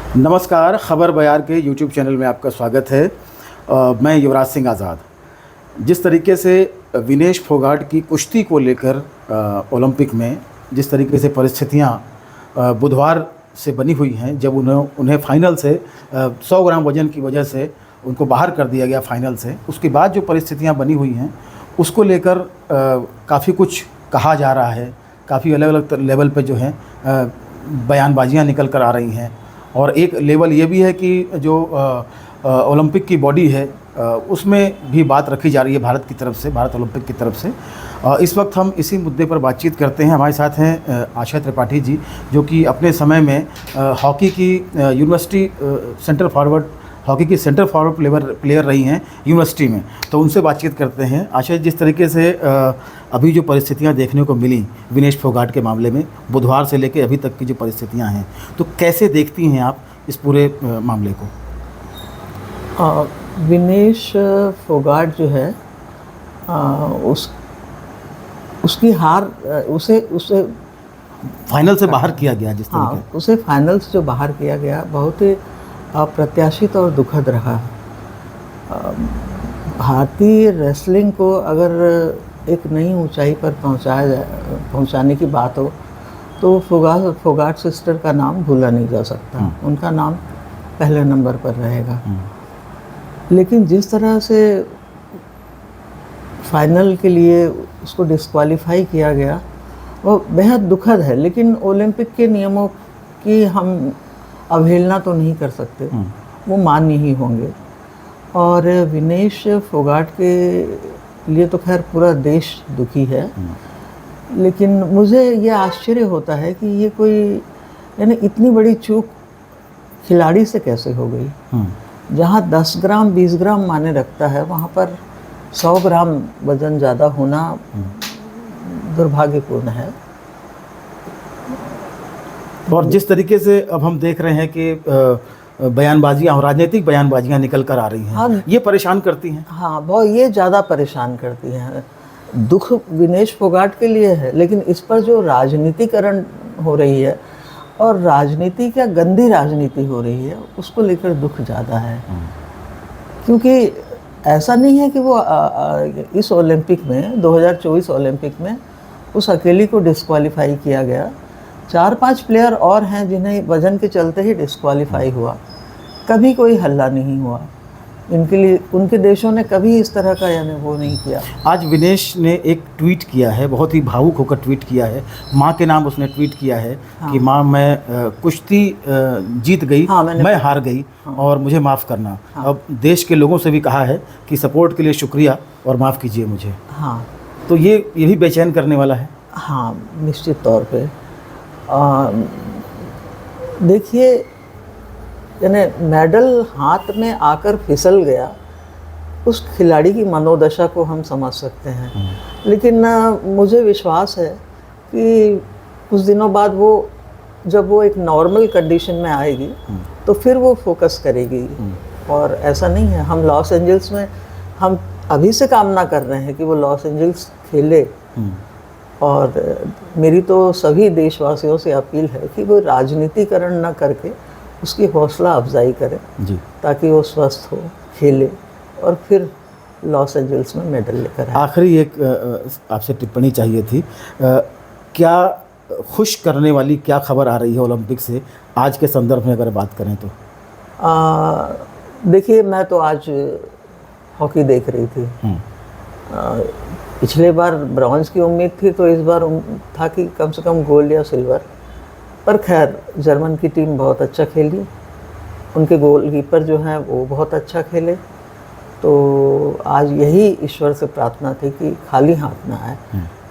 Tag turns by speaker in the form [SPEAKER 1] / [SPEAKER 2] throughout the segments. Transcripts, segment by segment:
[SPEAKER 1] नमस्कार, खबर बयार के यूट्यूब चैनल में आपका स्वागत है। मैं युवराज सिंह आज़ाद। जिस तरीके से विनेश फोगाट की कुश्ती को लेकर ओलंपिक में जिस तरीके से परिस्थितियां बुधवार से बनी हुई हैं, जब उन्हें फाइनल से 100 ग्राम वज़न की वजह से उनको बाहर कर दिया गया फाइनल से, उसके बाद जो परिस्थितियां बनी हुई हैं उसको लेकर काफ़ी कुछ कहा जा रहा है। काफ़ी अलग अलग लेवल पे जो है बयानबाजियाँ निकल कर आ रही हैं। और एक लेवल ये भी है कि जो ओलंपिक की बॉडी है उसमें भी बात रखी जा रही है भारत की तरफ से, भारत ओलंपिक की तरफ से। इस वक्त हम इसी मुद्दे पर बातचीत करते हैं। हमारे साथ हैं आशा त्रिपाठी जी, जो कि अपने समय में हॉकी की यूनिवर्सिटी सेंटर फॉरवर्ड हॉकी की सेंटर फॉरवर्ड प्लेयर रही हैं यूनिवर्सिटी में। तो उनसे बातचीत करते हैं। आशा, जिस तरीके से अभी जो परिस्थितियां देखने को मिली विनेश फोगाट के मामले में, बुधवार से लेकर अभी तक की जो परिस्थितियां हैं, तो कैसे देखती हैं आप इस पूरे मामले को?
[SPEAKER 2] विनेश फोगाट जो है उसकी हार उसे
[SPEAKER 1] फाइनल से बाहर किया गया, जिस तरीके
[SPEAKER 2] उसे फाइनल से जो बाहर किया गया बहुत ही अप्रत्याशित और दुखद रहा। भारतीय रेसलिंग को अगर एक नई ऊंचाई पर पहुंचाने की बात हो तो फोगाट सिस्टर का नाम भूला नहीं जा सकता। उनका नाम पहले नंबर पर रहेगा। लेकिन जिस तरह से फाइनल के लिए उसको डिस्क्वालीफाई किया गया वो बेहद दुखद है। लेकिन ओलंपिक के नियमों की हम अवहेलना तो नहीं कर सकते, वो मान्य ही होंगे। और विनेश फोगाट के लिए तो खैर पूरा देश दुखी है। लेकिन मुझे ये आश्चर्य होता है कि ये कोई यानी इतनी बड़ी चूक खिलाड़ी से कैसे हो गई। जहाँ 10 ग्राम 20 ग्राम माने रखता है, वहाँ पर 100 ग्राम वज़न ज़्यादा होना दुर्भाग्यपूर्ण है।
[SPEAKER 1] और जिस तरीके से अब हम देख रहे हैं कि बयानबाजियाँ और राजनीतिक बयानबाजियाँ निकल कर आ रही हैं,
[SPEAKER 2] हाँ, ये
[SPEAKER 1] परेशान करती हैं।
[SPEAKER 2] हाँ, बहुत ये ज़्यादा परेशान करती हैं। दुख विनेश फोगाट के लिए है, लेकिन इस पर जो राजनीतिकरण हो रही है और राजनीति क्या गंदी राजनीति हो रही है, उसको लेकर दुख ज़्यादा है। क्योंकि ऐसा नहीं है कि वो इस ओलंपिक में 2024 ओलंपिक में उस अकेली को डिस्क्वालीफाई किया गया। 4-5 प्लेयर और हैं जिन्हें वजन के चलते ही डिस्क्वालीफाई हुआ। कभी कोई हल्ला नहीं हुआ इनके लिए। उनके देशों ने कभी इस तरह का यानी वो नहीं किया।
[SPEAKER 1] आज विनेश ने एक ट्वीट किया है, बहुत ही भावुक होकर ट्वीट किया है। माँ के नाम उसने ट्वीट किया है। हाँ। कि माँ, मैं कुश्ती जीत गई। हाँ, मैं हार गई। हाँ। और मुझे माफ़ करना। हाँ। अब देश के लोगों से भी कहा है कि सपोर्ट के लिए शुक्रिया और माफ़ कीजिए मुझे।
[SPEAKER 2] हाँ,
[SPEAKER 1] तो ये भी बेचैन करने वाला है।
[SPEAKER 2] हाँ, निश्चित तौर पे। देखिए, यानी मेडल हाथ में आकर फिसल गया, उस खिलाड़ी की मनोदशा को हम समझ सकते हैं। लेकिन मुझे विश्वास है कि कुछ दिनों बाद जब वो एक नॉर्मल कंडीशन में आएगी तो फिर वो फोकस करेगी। और ऐसा नहीं है, हम लॉस एंजल्स में हम अभी से कामना कर रहे हैं कि वो लॉस एंजल्स खेले। और मेरी तो सभी देशवासियों से अपील है कि वो राजनीतिकरण न करके उसकी हौसला अफजाई करें जी, ताकि वो स्वस्थ हो, खेले और फिर लॉस एंजल्स में मेडल लेकर आए।
[SPEAKER 1] आखिरी एक आपसे टिप्पणी चाहिए थी। क्या खुश करने वाली क्या खबर आ रही है ओलंपिक से आज के संदर्भ में अगर बात करें तो?
[SPEAKER 2] देखिए, मैं तो आज हॉकी देख रही थी। पिछले बार ब्रॉन्ज की उम्मीद थी, तो इस बार था कि कम से कम गोल्ड या सिल्वर। पर खैर, जर्मन की टीम बहुत अच्छा खेली। उनके गोलकीपर जो हैं वो बहुत अच्छा खेले। तो आज यही ईश्वर से प्रार्थना थी कि खाली हाथ ना आए,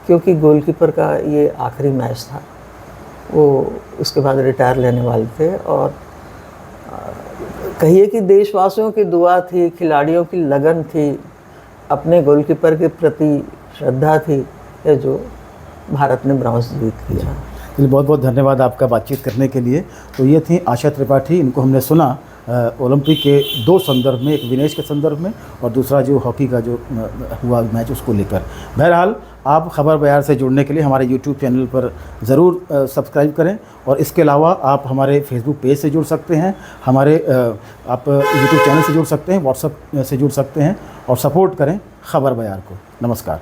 [SPEAKER 2] क्योंकि गोलकीपर का ये आखिरी मैच था। वो उसके बाद रिटायर लेने वाले थे। और कहिए कि देशवासियों की दुआ थी, खिलाड़ियों की लगन थी, अपने गोलकीपर के प्रति श्रद्धा थी, ये जो भारत ने ब्रॉन्ज जीत लिया।
[SPEAKER 1] बहुत बहुत धन्यवाद आपका बातचीत करने के लिए। तो ये थी आशा त्रिपाठी। इनको हमने सुना ओलंपिक के 2 संदर्भ में, एक विनेश के संदर्भ में और दूसरा जो हॉकी का जो हुआ मैच उसको लेकर। बहरहाल आप ख़बर बयार से जुड़ने के लिए हमारे यूट्यूब चैनल पर ज़रूर सब्सक्राइब करें, और इसके अलावा आप हमारे फेसबुक पेज से जुड़ सकते हैं, हमारे आप यूट्यूब चैनल से जुड़ सकते हैं, व्हाट्सएप से जुड़ सकते हैं, और सपोर्ट करें ख़बर बयार को। नमस्कार।